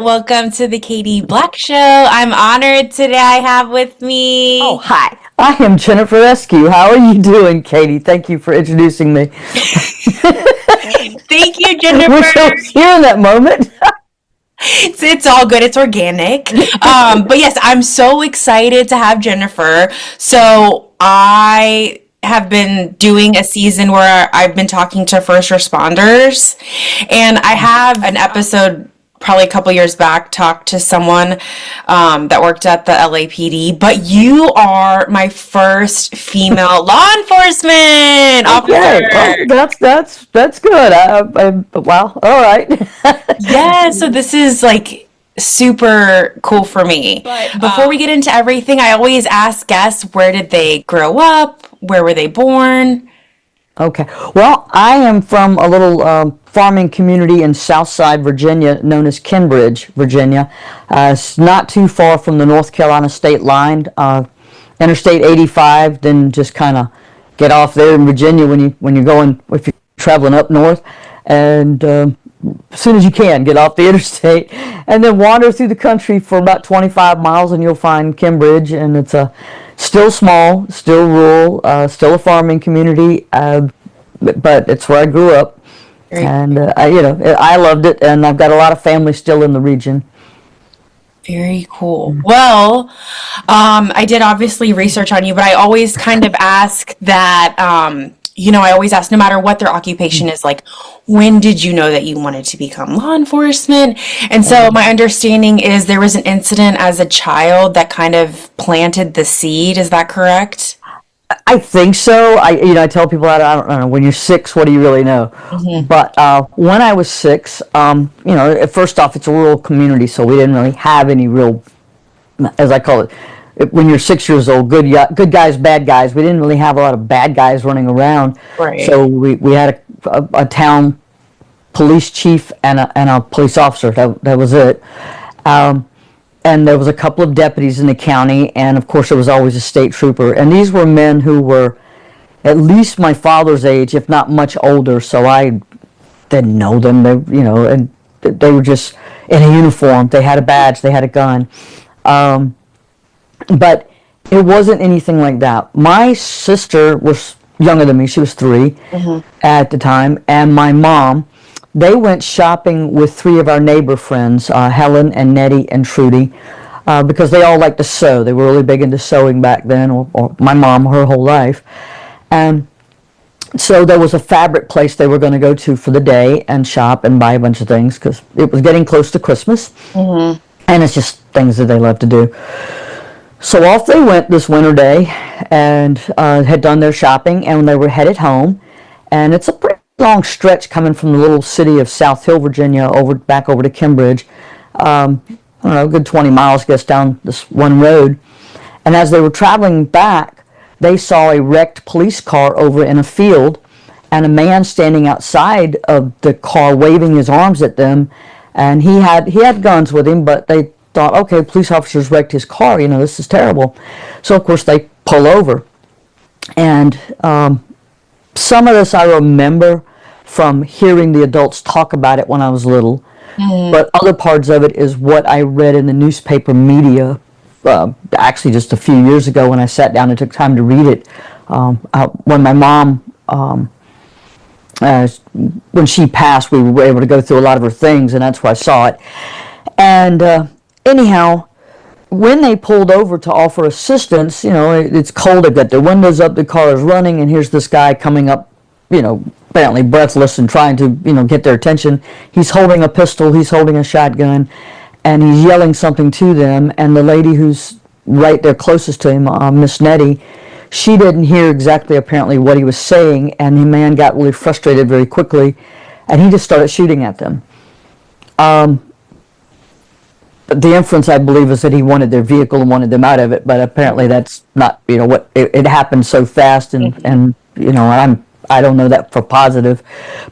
welcome to the Katie Black Show. I'm honored today I have with me. Oh, hi. I am Jennifer Eskew. How are you doing, Katie? Thank you for introducing me. Thank you, Jennifer. Wish I was here in that moment. It's all good. It's organic. But yes, I'm so excited to have Jennifer. So I have been doing a season where I've been talking to first responders, and I have an episode probably a couple years back talked to someone that worked at the LAPD, but you are my first female law enforcement officer. Okay, well, that's good. Wow, all right. Yeah, so this is like super cool for me. But before we get into everything, I always ask guests, where did they grow up? Where were they born? Okay. Well, I am from a little farming community in Southside, Virginia, known as Kenbridge, Virginia. It's not too far from the North Carolina state line. Interstate 85, then just kind of get off there in Virginia when you're going, if you're traveling up north, and as soon as you can, get off the interstate, and then wander through the country for about 25 miles, and you'll find Kenbridge, and it's a still small, still rural, still a farming community, but it's where I grew up, and I loved it, and I've got a lot of family still in the region. Very cool. Well, I did obviously research on you, but I always kind of ask that, I always ask, no matter what their occupation is, like, when did you know that you wanted to become law enforcement? And so my understanding is there was an incident as a child that kind of planted the seed. Is that correct? I think so. I tell people that I don't know. When you're 6, what do you really know? Mm-hmm. But when I was 6, first off, it's a rural community, so we didn't really have any real, as I call it, when you're 6 years old, good guys, bad guys. We didn't really have a lot of bad guys running around. Right. So we had a town police chief and a police officer. That was it. And there was a couple of deputies in the county, and of course there was always a state trooper. And these were men who were at least my father's age, if not much older. So I didn't know them. And they were just in a uniform. They had a badge. They had a gun. But it wasn't anything like that. My sister was younger than me. She was 3 at the time. And my mom, they went shopping with 3 of our neighbor friends, Helen and Nettie and Trudy, because they all liked to sew. They were really big into sewing back then, or my mom, her whole life. And so there was a fabric place they were going to go to for the day and shop and buy a bunch of things, because it was getting close to Christmas. And it's just things that they love to do. So off they went this winter day and had done their shopping, and they were headed home. And it's a pretty long stretch coming from the little city of South Hill, Virginia, back over to Kenbridge. I don't know, a good 20 miles, gets down this one road. And as they were traveling back, they saw a wrecked police car over in a field, and a man standing outside of the car waving his arms at them. And he had guns with him, but they thought, okay, police officers wrecked his car, this is terrible. So of course they pull over. And some of this I remember from hearing the adults talk about it when I was little, but other parts of it is what I read in the newspaper media, actually just a few years ago when I sat down and took time to read it, when my mom, when she passed, we were able to go through a lot of her things, and that's where I saw it. And anyhow, when they pulled over to offer assistance, it's cold, they've got their windows up, the car is running, and here's this guy coming up, apparently breathless and trying to, get their attention. He's holding a pistol, he's holding a shotgun, and he's yelling something to them, and the lady who's right there closest to him, Miss Nettie, she didn't hear exactly apparently what he was saying, and the man got really frustrated very quickly, and he just started shooting at them. The inference, I believe, is that he wanted their vehicle and wanted them out of it, but apparently that's not, what it happened so fast, and I don't know that for positive,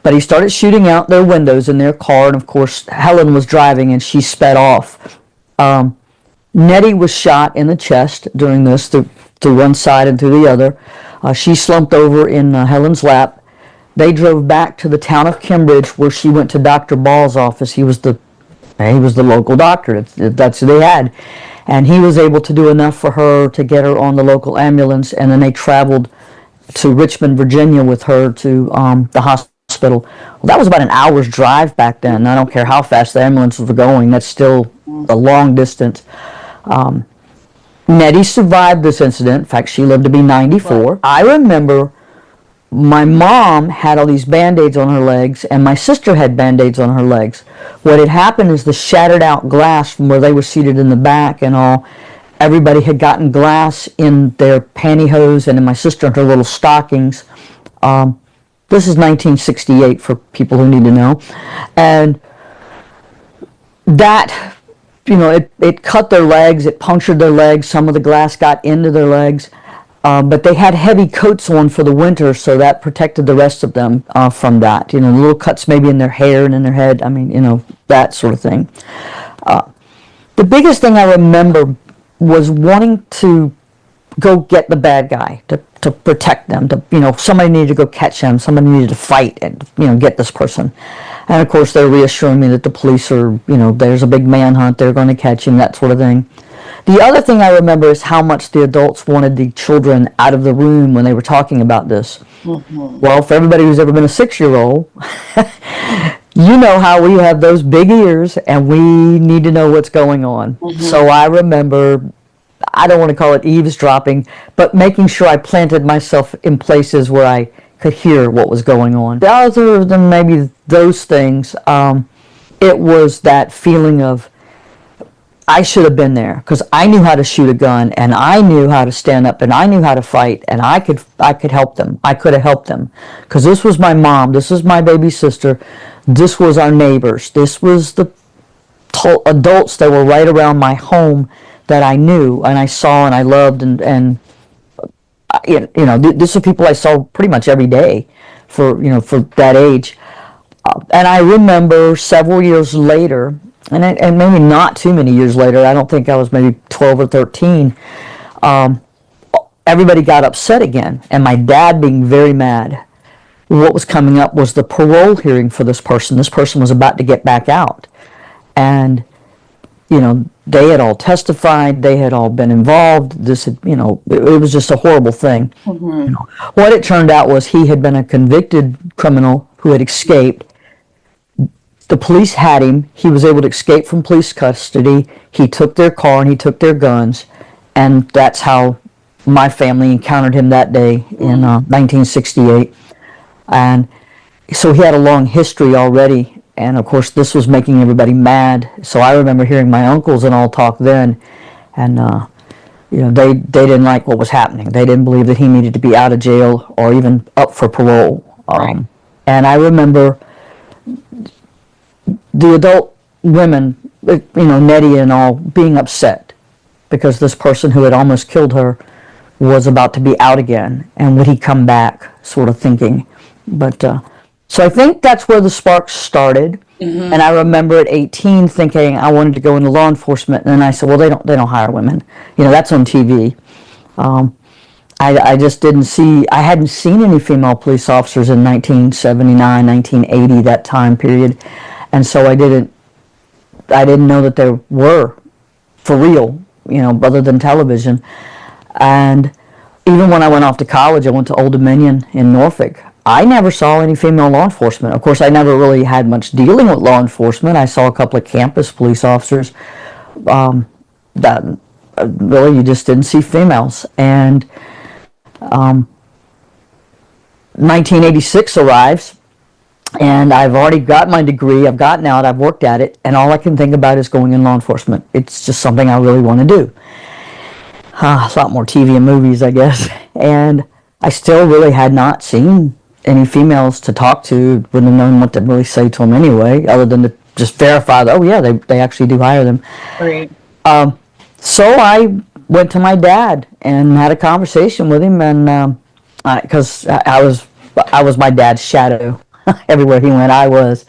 but he started shooting out their windows in their car, and of course Helen was driving and she sped off. Nettie was shot in the chest during this, through one side and through the other. She slumped over in Helen's lap. They drove back to the town of Kenbridge, where she went to Dr. Ball's office. He was the He was the local doctor. That's who they had. And he was able to do enough for her to get her on the local ambulance, and then they traveled to Richmond, Virginia with her to the hospital. Well, that was about an hour's drive back then. I don't care how fast the ambulances were going. That's still a long distance. Nettie survived this incident. In fact, she lived to be 94. I remember my mom had all these Band-Aids on her legs, and my sister had Band-Aids on her legs. What had happened is the shattered out glass from where they were seated in the back and all, everybody had gotten glass in their pantyhose and in my sister in her little stockings. This is 1968 for people who need to know. And that, it cut their legs, it punctured their legs, some of the glass got into their legs. But they had heavy coats on for the winter, so that protected the rest of them from that. Little cuts maybe in their hair and in their head. I mean, that sort of thing. The biggest thing I remember was wanting to go get the bad guy, to protect them. Somebody needed to go catch him. Somebody needed to fight and, get this person. And, of course, they're reassuring me that the police are, there's a big manhunt. They're going to catch him, that sort of thing. The other thing I remember is how much the adults wanted the children out of the room when they were talking about this. Mm-hmm. Well, for everybody who's ever been a 6-year-old, you know how we have those big ears and we need to know what's going on. Mm-hmm. So I remember, I don't want to call it eavesdropping, but making sure I planted myself in places where I could hear what was going on. Other than maybe those things, it was that feeling of, I should have been there because I knew how to shoot a gun and I knew how to stand up and I knew how to fight and I could help them. I could have helped them because this was my mom, this was my baby sister, this was our neighbors, this was the adults that were right around my home that I knew and I saw and I loved and these are people I saw pretty much every day for that age. And I remember several years later, and maybe not too many years later, I don't think I was maybe 12 or 13, everybody got upset again, and my dad being very mad. What was coming up was the parole hearing for this person. This person was about to get back out. And, they had all testified, they had all been involved, this had, it was just a horrible thing. Mm-hmm. What it turned out was he had been a convicted criminal who had escaped. The police had him. He was able to escape from police custody. He took their car and he took their guns. And that's how my family encountered him that day in 1968. And so he had a long history already. And of course, this was making everybody mad. So I remember hearing my uncles and all talk then. And, they didn't like what was happening. They didn't believe that he needed to be out of jail or even up for parole. Right. And I remember the adult women, Nettie and all, being upset because this person who had almost killed her was about to be out again, and would he come back, sort of thinking. But so I think that's where the sparks started. Mm-hmm. And I remember at 18 thinking I wanted to go into law enforcement, and then I said, well, they don't hire women. That's on TV. I just didn't see, I hadn't seen any female police officers in 1979, 1980, that time period. And so I didn't know that there were, for real, other than television. And even when I went off to college, I went to Old Dominion in Norfolk. I never saw any female law enforcement. Of course, I never really had much dealing with law enforcement. I saw a couple of campus police officers. That really, you just didn't see females. And 1986 arrives. And I've already got my degree, I've gotten out, I've worked at it, and all I can think about is going in law enforcement. It's just something I really want to do. A lot more TV and movies, I guess. And I still really had not seen any females to talk to, wouldn't have known what to really say to them anyway, other than to just verify that, oh yeah, they actually do hire them. Right. So I went to my dad and had a conversation with him, and because I was my dad's shadow. Everywhere he went, I was.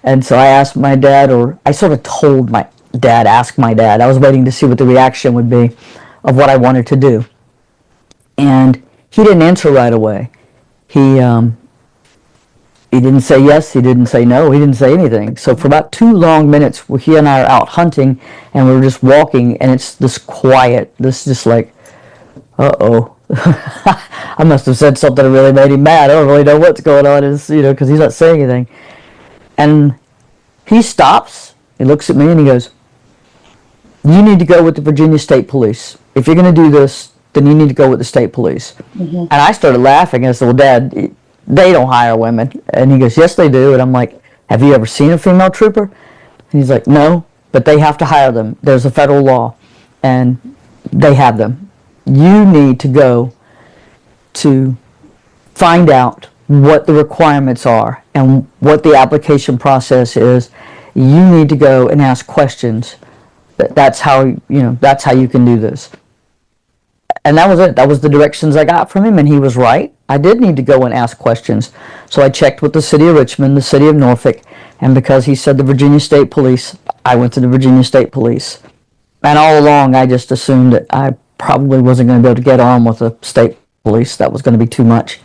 And so I asked my dad, or I sort of told my dad, asked my dad. I was waiting to see what the reaction would be of what I wanted to do. And he didn't answer right away. He He didn't say yes, he didn't say no, he didn't say anything. So for about 2 long minutes, he and I are out hunting, and we're just walking, and it's this quiet, this just like, uh-oh. I must have said something that really made him mad. I don't really know what's going on, because he's not saying anything. And he stops, he looks at me, and he goes, you need to go with the Virginia State Police. If you're going to do this, then you need to go with the state police. And I started laughing. I said, well, Dad, they don't hire women. And he goes, yes, they do. And I'm like, have you ever seen a female trooper? And he's like, no, but they have to hire them. There's a federal law, and they have them. You need to go to find out what the requirements are and what the application process is. You need to go and ask questions. That's how you can do this. And that was it. That was the directions I got from him, and he was right. I did need to go and ask questions. So I checked with the city of Richmond, the city of Norfolk, and because he said the Virginia State Police, I went to the Virginia State Police. And all along, I just assumed that I probably wasn't going to be able to get on with the state police. That was going to be too much.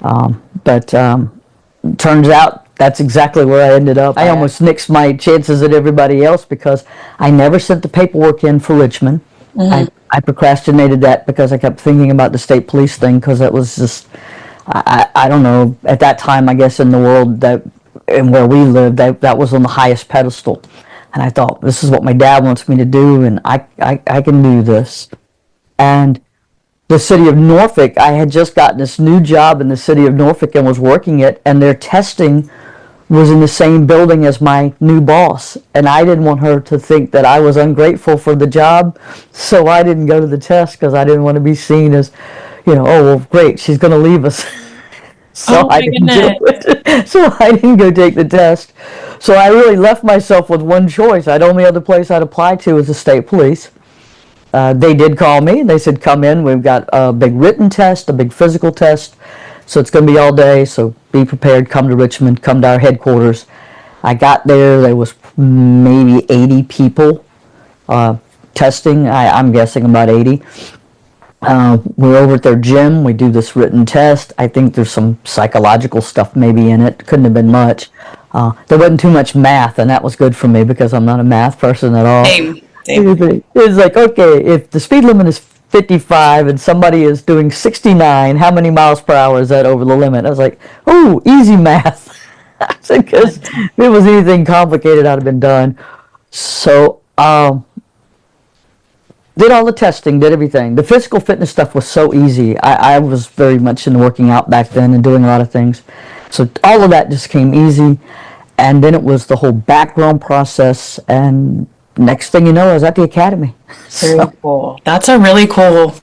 But turns out that's exactly where I ended up. I almost nixed my chances at everybody else because I never sent the paperwork in for Richmond. I procrastinated that because I kept thinking about the state police thing, because that was just, I don't know, at that time, I guess, in the world that, and where we lived, that was on the highest pedestal. And I thought, this is what my dad wants me to do, and I can do this. And the city of Norfolk, I had just gotten this new job in the city of Norfolk and was working it, and their testing was in the same building as my new boss, and I didn't want her to think that I was ungrateful for the job, so I didn't go to the test because I didn't want to be seen as, oh, well, great, she's going to leave us. So I didn't do it. So I didn't go take the test. So I really left myself with one choice. The only other place I'd apply to was the state police. They did call me. They said, come in. We've got a big written test, a big physical test. So it's going to be all day. So be prepared. Come to Richmond. Come to our headquarters. I got there. There was maybe 80 people testing. I'm guessing about 80. We're over at their gym. We do this written test. I think there's some psychological stuff maybe in it. Couldn't have been much. There wasn't too much math, and that was good for me because I'm not a math person at all. Same. It's like, okay, if the speed limit is 55 and somebody is doing 69, how many miles per hour is that over the limit? I was like, oh, easy math. Because if it was anything complicated, I'd have been done. So, did all the testing, did everything. The physical fitness stuff was so easy. I was very much into working out back then and doing a lot of things. So all of that just came easy. And then it was the whole background process. And next thing you know, I was at the academy. Very cool. That's a really cool,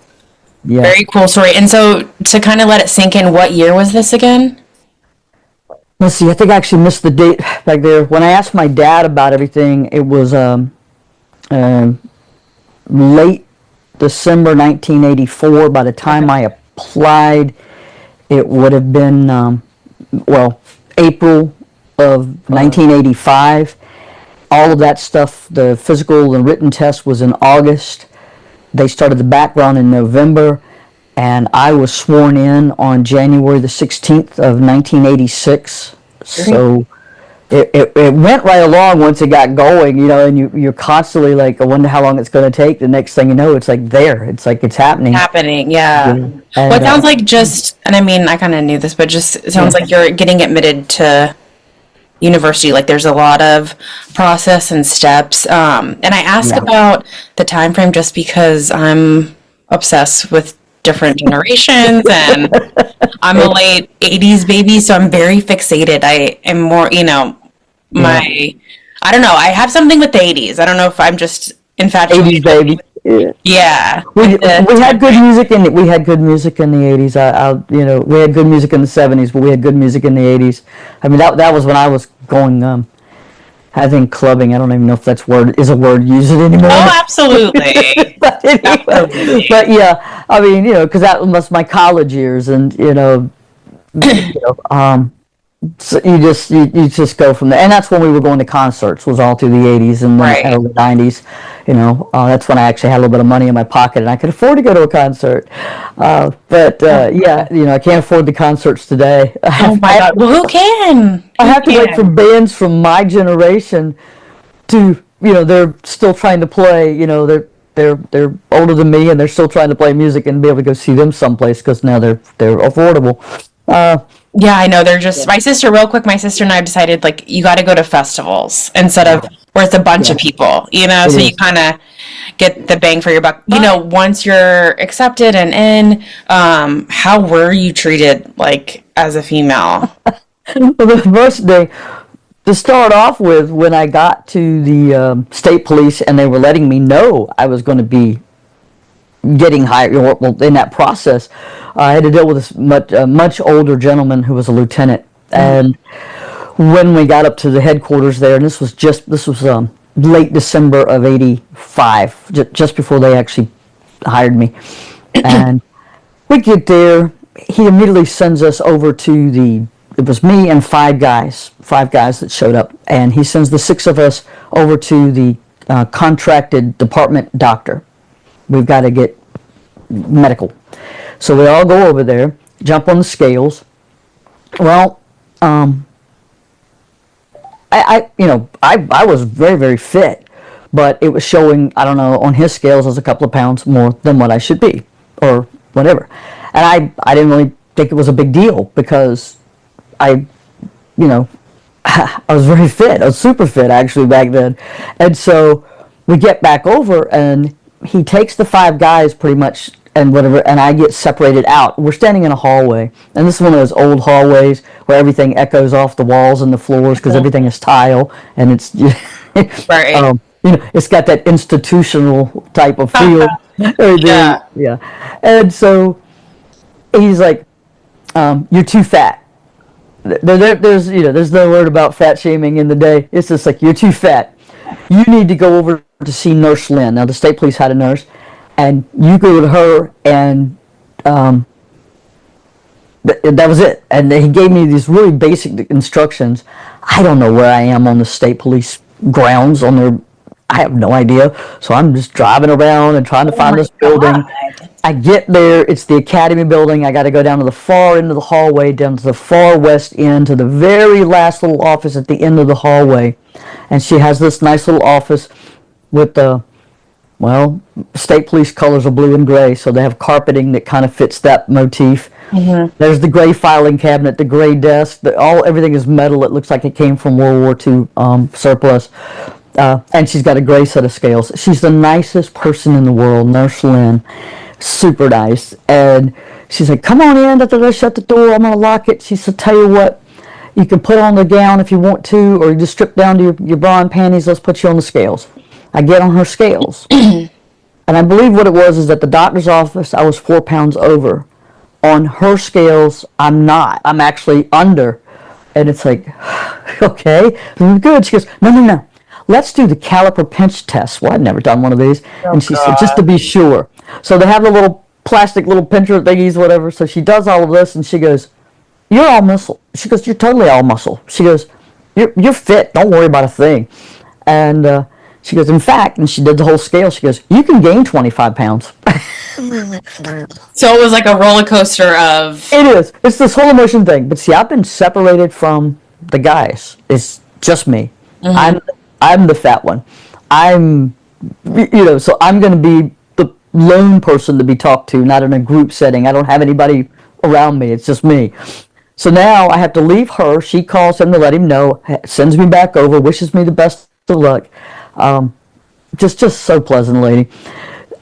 very cool story. And so to kind of let it sink in, what year was this again? Let's see, I think I actually missed the date back there. When I asked my dad about everything, it was late December 1984. By the time I applied, it would have been, April of 1985. All of that stuff, the physical and written test was in August. They started the background in November, and I was sworn in on January the 16th of 1986. So it went right along once it got going, and you're constantly like, I wonder how long it's going to take. The next thing you know, it's like there. It's like it's happening. Yeah. And, well, it sounds like and I mean, I kind of knew this, but it sounds like you're getting admitted to university. Like there's a lot of process and steps. And I ask about the time frame just because I'm obsessed with different generations, and I'm a late 80s baby, so I'm very fixated. I am more, I don't know, I have something with the 80s. I don't know if I'm just infatuated. 80s baby. Yeah. We had good music in the 80s. We had good music in the 70s, but we had good music in the 80s. I mean, that was when I was going, I think clubbing. I don't even know if that's is a word used anymore. Oh, absolutely. But anyway, Absolutely. But yeah, I mean, because that was my college years, and So you just go from there, and that's when we were going to concerts. Was all through the '80s and then Right. early '90s. That's when I actually had a little bit of money in my pocket and I could afford to go to a concert. But yeah, I can't afford the concerts today. Oh my God. Well, who can? I Who have to wait for can? bands from my generation to, they're still trying to play. They're older than me and they're still trying to play music and be able to go see them someplace because now they're affordable. Uh, Yeah, I know. They're just my sister, real quick. My sister and I have decided like you got to go to festivals instead of where it's a bunch yeah, of people, it so you is. kind of get the bang for your buck. Once you're accepted and in, how were you treated like as a female? Well, the first day, to start off with, when I got to the state police and they were letting me know I was going to be getting hired, well, in that process, I had to deal with this much older gentleman who was a lieutenant. And when we got up to the headquarters there, and this was late December of '85, just before they actually hired me, and we get there, he immediately sends us over to it was me and five guys that showed up, and he sends the six of us over to the contracted department doctor. We've got to get medical. So we all go over there, jump on the scales. Well, I was very, very fit, but it was showing, I don't know, on his scales I was a couple of pounds more than what I should be, or whatever. And I didn't really think it was a big deal because I, you know, I was very fit. I was super fit actually back then. And so we get back over and he takes the five guys pretty much and whatever, and I get separated out. We're standing in a hallway, and this is one of those old hallways where everything echoes off the walls and the floors because everything is tile, and it's Right. it's got that institutional type of feel. Yeah. Yeah, and so he's like, "You're too fat." There's no word about fat shaming in the day. It's just like, you're too fat. You need to go over to see Nurse Lynn. Now the state police had a nurse, and you go to her, and that was it. And he gave me these really basic instructions. I don't know where I am on the state police grounds on their. I have no idea. So I'm just driving around and trying to Oh find my this building. God. I get there. It's the academy building. I got to go down to the far end of the hallway, down to the far west end, to the very last little office at the end of the hallway. And she has this nice little office with the, well, state police colors are blue and gray, so they have carpeting that kind of fits that motif. There's the gray filing cabinet, the gray desk. Everything is metal. It looks like it came from World War II surplus. And she's got a gray set of scales. She's the nicest person in the world, Nurse Lynn. Super nice. And she's like, "Come on in, shut the door, I'm going to lock it." She said, "Tell you what, you can put on the gown if you want to, or you just strip down to your bra and panties, let's put you on the scales." I get on her scales. And I believe what it was is that the doctor's office, I was 4 pounds over. On her scales, I'm not. I'm actually under. And it's like, okay, good. She goes, "No, no, no. Let's do the caliper pinch test." Well, I'd never done one of these. And she said, "Just to be sure." So they have the little plastic little pincher thingies, whatever. So she does all of this, and she goes, "You're all muscle." She goes, "You're totally all muscle." She goes, "You're fit. Don't worry about a thing." And she goes, "In fact," and she did the whole scale, she goes, "You can gain 25 pounds. So it was like a roller coaster of. It is. It's this whole emotion thing. But see, I've been separated from the guys. It's just me. I'm the fat one. So I'm going to be the lone person to be talked to, not in a group setting. I don't have anybody around me. It's just me. So now I have to leave her. She calls him to let him know, sends me back over, wishes me the best of luck. Just so pleasant, lady.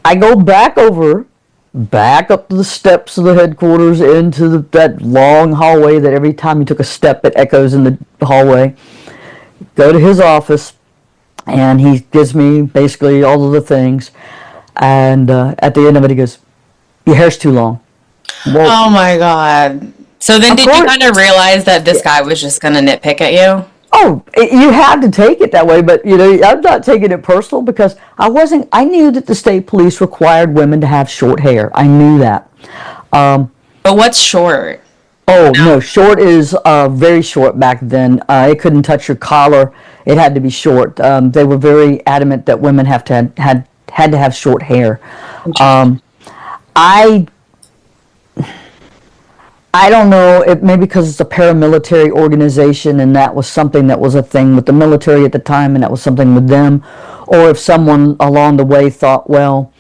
I go back over, back up to the steps of the headquarters into that long hallway that every time you took a step it echoes in the hallway. Go to his office, and he gives me basically all of the things. And at the end of it, he goes, "Your hair's too long." Well, Oh my God. So then of did you course. kind of realize that this guy was just going to nitpick at you? Oh, you have to take it that way, but I'm not taking it personal because I knew that the state police required women to have short hair. I knew that. But what's short? Oh no, short is very short back then. It couldn't touch your collar. It had to be short. They were very adamant that women have to had to have short hair. Interesting. I I don't know, it maybe because it's a paramilitary organization and that was something that was a thing with the military at the time and that was something with them, or if someone along the way thought, well,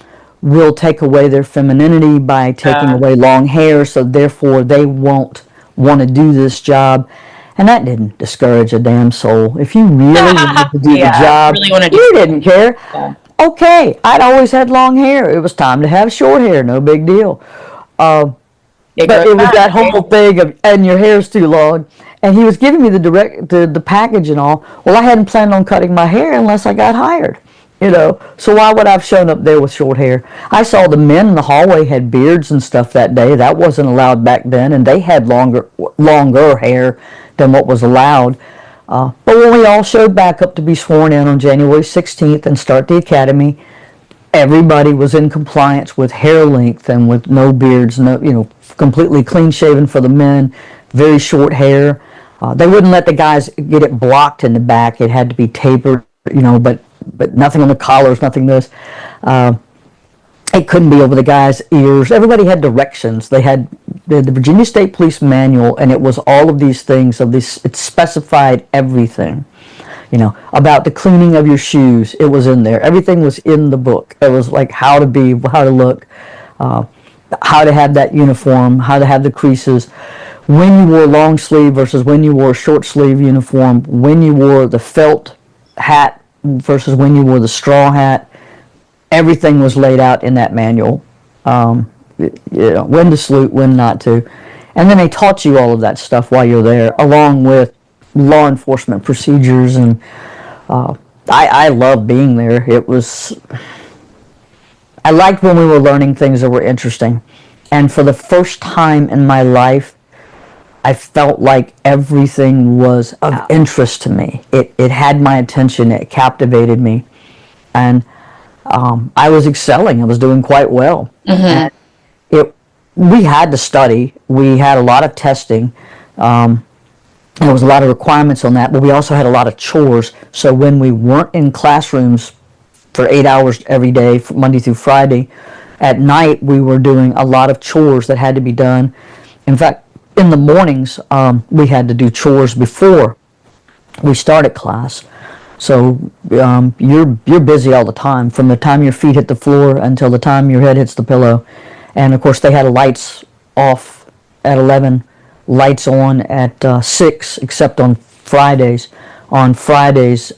we'll take away their femininity by taking Uh, away long hair, so therefore they won't want to do this job. And that didn't discourage a damn soul. If you really wanted to do the yeah, job, really want to do you didn't care. something. Okay, I'd always had long hair. It was time to have short hair, no big deal. It But grows it was back, that right? whole thing of, and your hair's too long. And he was giving me the package and all. Well, I hadn't planned on cutting my hair unless I got hired, you know. So why would I have shown up there with short hair? I saw the men in the hallway had beards and stuff that day. That wasn't allowed back then, and they had longer hair than what was allowed. But when we all showed back up to be sworn in on January 16th and start the academy, everybody was in compliance with hair length and with no beards, no, you know, completely clean shaven for the men, very short hair. They wouldn't let the guys get it blocked in the back. It had to be tapered, you know, but nothing on the collars, nothing this. It couldn't be over the guys' ears. Everybody had directions. They had the Virginia State Police Manual, and it was all of these things. Of this, it specified everything. You know, about the cleaning of your shoes. It was in there. Everything was in the book. It was like how to be, how to look, how to have that uniform, how to have the creases, when you wore long sleeve versus when you wore short sleeve uniform, when you wore the felt hat versus when you wore the straw hat. Everything was laid out in that manual. You know, when to salute, when not to. And then they taught you all of that stuff while you're there, along with law enforcement procedures. And I loved being there. It was, I liked when we were learning things that were interesting. And for the first time in my life, I felt like everything was of interest to me. It had my attention. It captivated me. And I was excelling. I was doing quite well. And we had to study. We had a lot of testing. There was a lot of requirements on that, but we also had a lot of chores. So when we weren't in classrooms for 8 hours every day, Monday through Friday, at night we were doing a lot of chores that had to be done. In fact, in the mornings, we had to do chores before we started class. So you're busy all the time, from the time your feet hit the floor until the time your head hits the pillow. And of course, they had lights off at 11, lights on at 6, except on Fridays. On Fridays,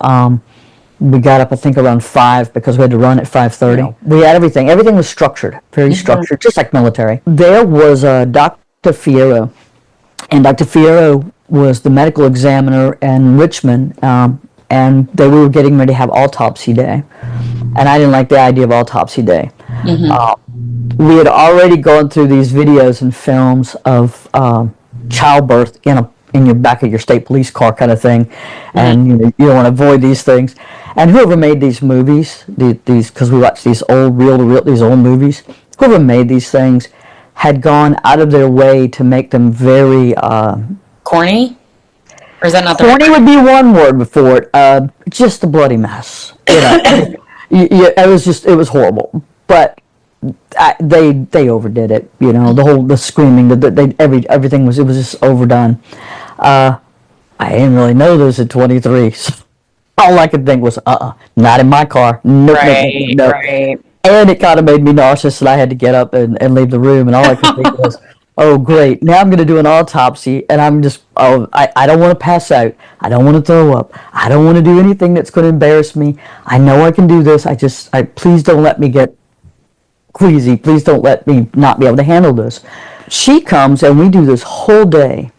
we got up, I think, around 5 because we had to run at 5:30. Yeah. We had everything. Everything was structured, very structured, just like military. There was Dr. Fierro, and Dr. Fierro was the medical examiner in Richmond, and we were getting ready to have autopsy day. And I didn't like the idea of autopsy day. We had already gone through these videos and films of childbirth in your back of your state police car kind of thing, and you don't want to avoid these things. And whoever made these movies, these because we watched these old reel-to-reel, these old movies, whoever made these things had gone out of their way to make them very Corny? Or is that not the corny would be one word before it. Just a bloody mess. You know, it was horrible. But they overdid it. You know, the screaming, everything was just overdone. I didn't really know this at 23. So all I could think was, not in my car. Nope, Right, no. right. And it kind of made me nauseous, and I had to get up and leave the room. And all I could think was, oh, great. Now I'm going to do an autopsy, and I'm just, I don't want to pass out. I don't want to throw up. I don't want to do anything that's going to embarrass me. I know I can do this. Please don't let me get queasy. Please don't let me not be able to handle this. She comes, and we do this whole day,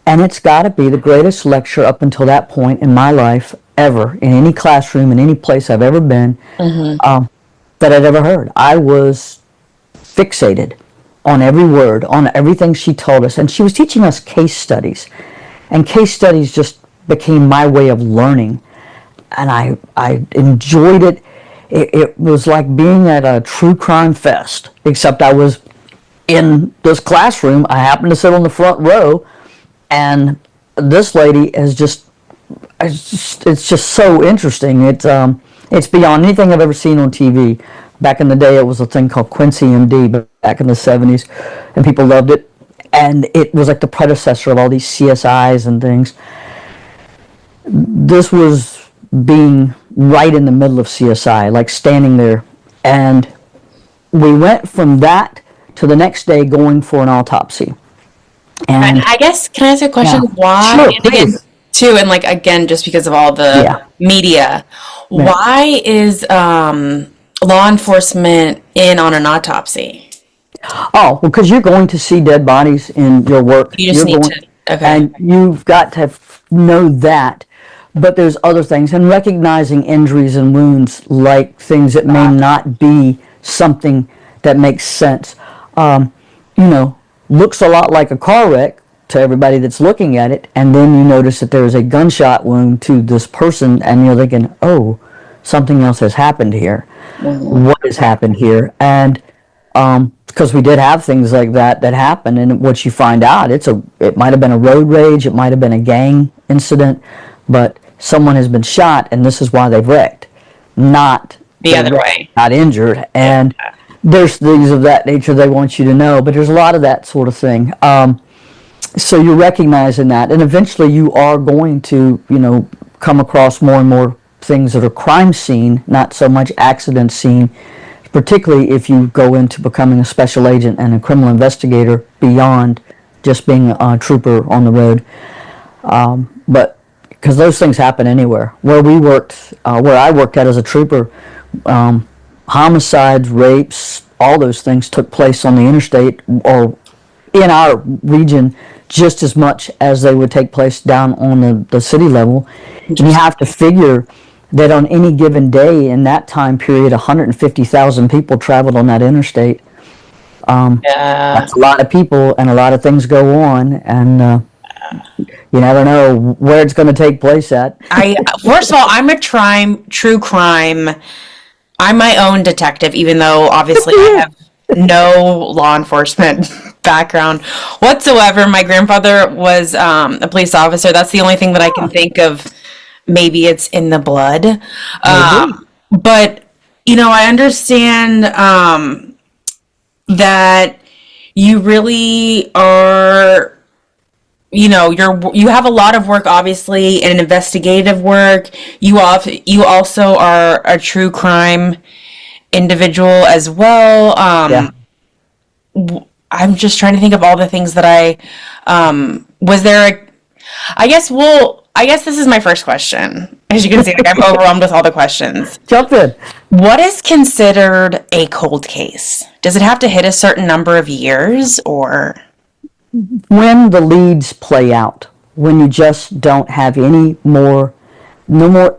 and it's got to be the greatest lecture up until that point in my life ever, in any classroom, in any place I've ever been, that I'd ever heard. I was fixated on every word, on everything she told us. And she was teaching us case studies. And case studies just became my way of learning. And I enjoyed it. It was like being at a true crime fest, except I was in this classroom, I happened to sit on the front row, and this lady is just, it's just so interesting. It's beyond anything I've ever seen on TV. Back in the day, it was a thing called Quincy MD, but back in the 70s, and people loved it. And it was like the predecessor of all these CSIs and things. This was being right in the middle of CSI, like standing there. And we went from that to the next day going for an autopsy. And I guess, can I ask a question? Yeah. Why? Sure, And again, please. too, and like again, just because of all the Yeah. media, why is law enforcement in on an autopsy? Oh, because you're going to see dead bodies in your work. You just You're need going, to. Okay. and you've got to know that. But there's other things, and recognizing injuries and wounds, like things that may not be something that makes sense. You know, looks a lot like a car wreck to everybody that's looking at it, and then you notice that there is a gunshot wound to this person, and you're thinking, oh, something else has happened here. What has happened here? And because we did have things like that happen, and what you find out, it might have been a road rage, it might have been a gang incident, but someone has been shot, and this is why they've wrecked, not The other way. not injured. And there's things of that nature they want you to know, but there's a lot of that sort of thing. So you're recognizing that, and eventually you are going to, you know, come across more and more things that are crime scene, not so much accident scene, particularly if you go into becoming a special agent and a criminal investigator beyond just being a trooper on the road. But because those things happen anywhere. Where we worked, where I worked at as a trooper, homicides, rapes, all those things took place on the interstate or in our region just as much as they would take place down on the city level. And you have to figure that on any given day in that time period, 150,000 people traveled on that interstate. That's a lot of people, and a lot of things go on, and you never know where it's going to take place at. First of all, I'm a true crime. I'm my own detective, even though obviously I have no law enforcement background whatsoever. My grandfather was a police officer. That's the only thing that I can think of. Maybe it's in the blood. But, you know, I understand that you really are, you know, you have a lot of work, obviously, in investigative work. You also are a true crime individual as well. I'm just trying to think of all the things that I guess this is my first question. As you can see, like, I'm overwhelmed with all the questions. Jump in. What is considered a cold case? Does it have to hit a certain number of years, or? When the leads play out, when you just don't have no more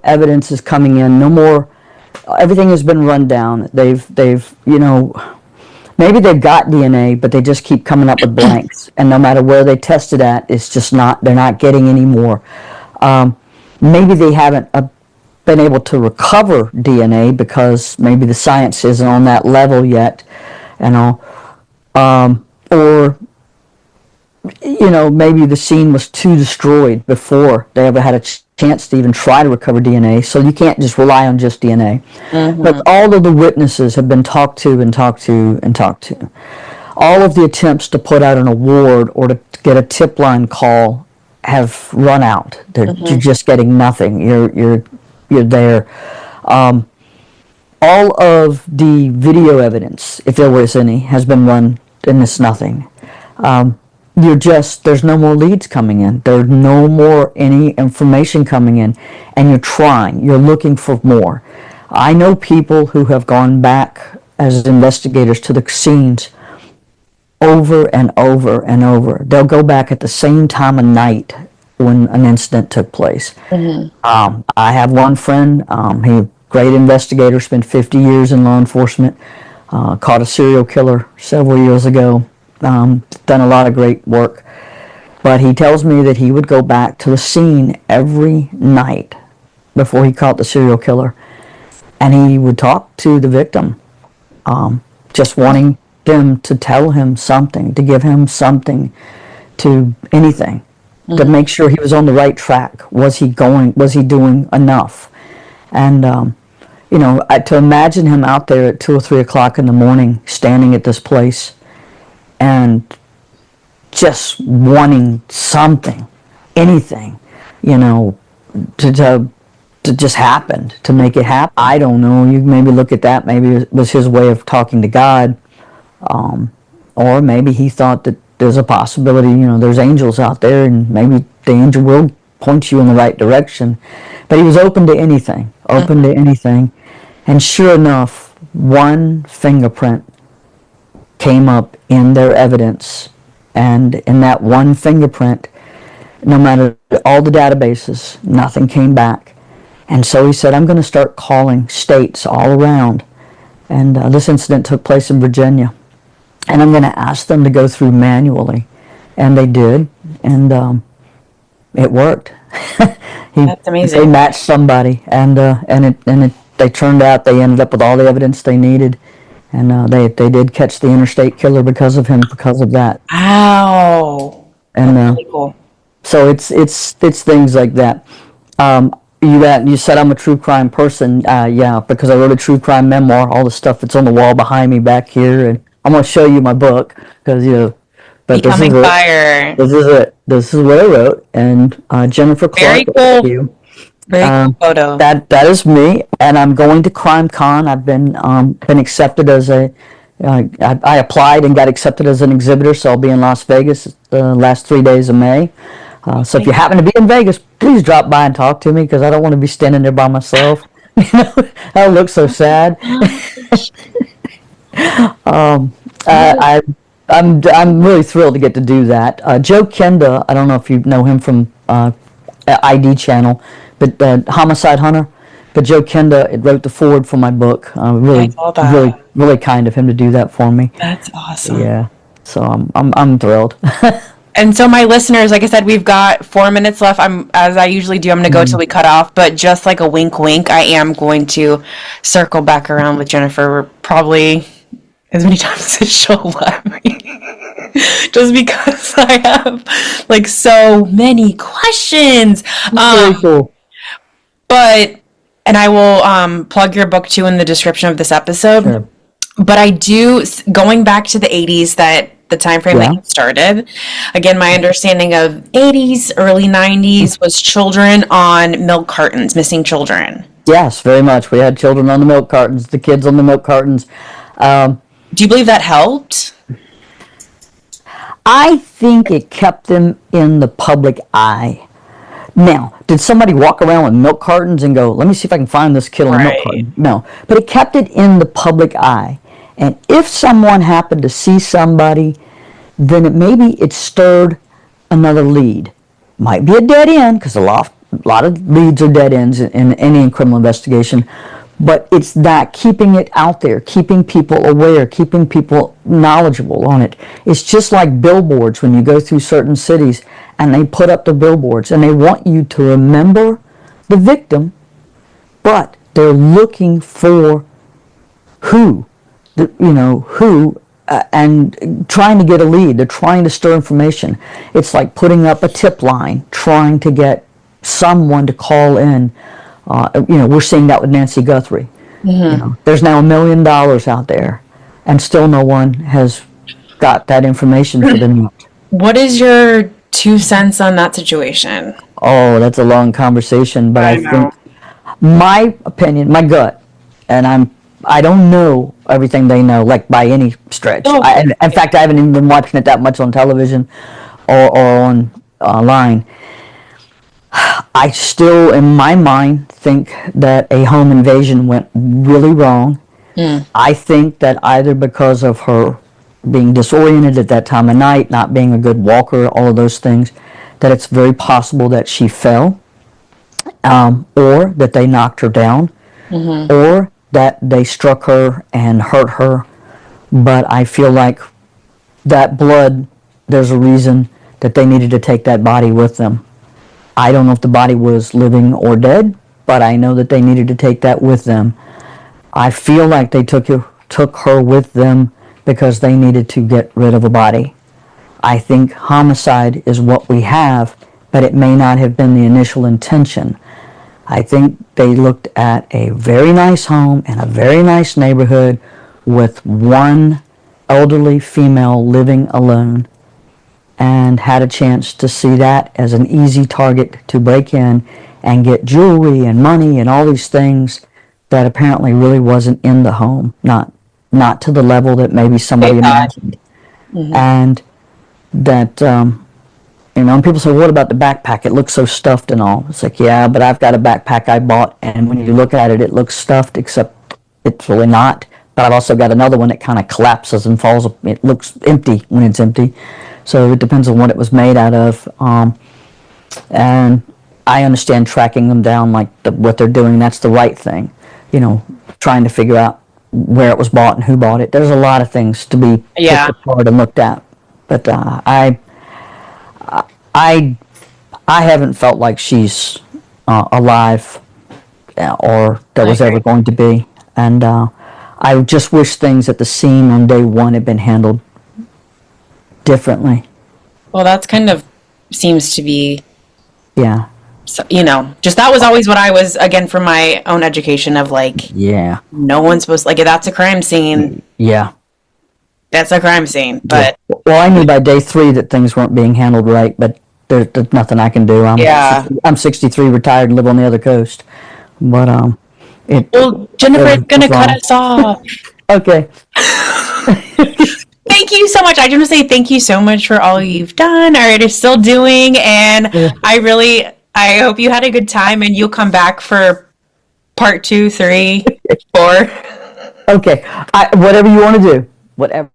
evidence is coming in, no more, everything has been run down. They've, you know, maybe they've got DNA, but they just keep coming up with blanks. And no matter where they test it at, it's just they're not getting any more. Maybe they haven't been able to recover DNA because maybe the science isn't on that level yet, you know, or, you know, maybe the scene was too destroyed before they ever had a chance to even try to recover DNA, so you can't just rely on just DNA. But all of the witnesses have been talked to and talked to and talked to. All of the attempts to put out an award or to get a tip line call have run out. You're just getting nothing. You're there. All of the video evidence, if there was any, has been run, and it's nothing. There's no more leads coming in. There's no more any information coming in, and you're trying. You're looking for more. I know people who have gone back as investigators to the scenes over and over and over. They'll go back at the same time of night when an incident took place. I have one friend, he great investigator, spent 50 years in law enforcement, caught a serial killer several years ago, done a lot of great work. But he tells me that he would go back to the scene every night before he caught the serial killer, and he would talk to the victim, just wanting them to tell him something, to give him something, to anything, to make sure he was on the right track. Was he doing enough? And, to imagine him out there at 2 or 3 o'clock in the morning, standing at this place and just wanting something, anything, to just happen, to make it happen. I don't know. You maybe look at that. Maybe it was his way of talking to God, or maybe he thought that there's a possibility. There's angels out there, and maybe the angel will point you in the right direction. But he was open to anything, and sure enough, one fingerprint came up in their evidence, and in that one fingerprint, no matter all the databases, nothing came back. And so he said, I'm going to start calling states all around. And this incident took place in Virginia. And I'm going to ask them to go through manually. And they did. And it worked. That's amazing. They matched somebody. And they turned out, they ended up with all the evidence they needed. And they did catch the interstate killer because of him, because of that. Wow. And That's really cool. So it's things like that. You said I'm a true crime person. Yeah, because I wrote a true crime memoir. All the stuff that's on the wall behind me back here, and I'm gonna show you my book because But Becoming Fire. This is it. This is what I wrote, and Jennifer Very Clarke. cool. Very cool photo. That is me, and I'm going to CrimeCon. I've been accepted as I applied and got accepted as an exhibitor, so I'll be in Las Vegas the last 3 days of May. So if you happen to be in Vegas, please drop by and talk to me because I don't want to be standing there by myself. That would look so sad. I'm really thrilled to get to do that. Joe Kenda, I don't know if you know him from ID Channel, but Homicide Hunter. But Joe Kenda wrote the foreword for my book. Really kind of him to do that for me. That's awesome. Yeah, so I'm thrilled. And so my listeners, like I said, we've got 4 minutes left. As I usually do, I'm going to go till we cut off. But just like a wink, wink, I am going to circle back around with Jennifer probably as many times as she'll let me. Just because I have like so many questions. Very cool. And I will plug your book too in the description of this episode. Sure. But I do, going back to the 80s, the time frame that you started. Again, my understanding of 80s, early 90s was children on milk cartons, missing children. Yes, very much. We had children on the milk cartons, the kids on the milk cartons. Do you believe that helped? I think it kept them in the public eye. Now, did somebody walk around with milk cartons and go, let me see if I can find this kid on a milk carton? No, but it kept it in the public eye. And if someone happened to see somebody, then maybe it stirred another lead. Might be a dead end, because a lot of leads are dead ends in any criminal investigation. But it's that, keeping it out there, keeping people aware, keeping people knowledgeable on it. It's just like billboards when you go through certain cities and they put up the billboards and they want you to remember the victim, but they're looking for who, and trying to get a lead. They're trying to stir information. It's like putting up a tip line, trying to get someone to call in. We're seeing that with Nancy Guthrie. Mm-hmm. There's now $1 million out there, and still no one has got that information for them. What is your 2 cents on that situation? Oh, that's a long conversation, but I think my opinion, my gut, and I don't know everything they know, like by any stretch. In fact, I haven't even been watching it that much on television or online. I still, in my mind, think that a home invasion went really wrong. I think that either because of her being disoriented at that time of night, not being a good walker, all of those things, that it's very possible that she fell, or that they knocked her down, or that they struck her and hurt her. But I feel like that blood, there's a reason that they needed to take that body with them. I don't know if the body was living or dead, but I know that they needed to take that with them. I feel like they took her with them because they needed to get rid of a body. I think homicide is what we have, but it may not have been the initial intention. I think they looked at a very nice home in a very nice neighborhood with one elderly female living alone, and had a chance to see that as an easy target to break in and get jewelry and money and all these things that apparently really wasn't in the home, not to the level that maybe somebody imagined. And that, and people say, what about the backpack? It looks so stuffed and all. It's like, yeah, but I've got a backpack I bought, and when you look at it, it looks stuffed, except it's really not. But I've also got another one that kind of collapses and falls. It looks empty when it's empty. So it depends on what it was made out of. And I understand tracking them down, like what they're doing, that's the right thing. Trying to figure out where it was bought and who bought it. There's a lot of things to be picked apart and looked at. But I haven't felt like she's alive or that was ever going to be. And I just wish things at the scene on day one had been handled differently. Well, that's kind of seems to be, Yeah. so, just that was always what I was, again, from my own education of like, Yeah. no one's supposed to, like, if that's a crime scene, Yeah. that's a crime scene. But Well, I knew by day 3 that things weren't being handled right, but there's nothing I can do. I'm 63, retired, and live on the other coast. But well, Jennifer's gonna cut us off. Okay. Thank you so much. I just want to say thank you so much for all you've done or are still doing, and I hope you had a good time, and you'll come back for part 2, 3, 4. Okay. Whatever you want to do. Whatever.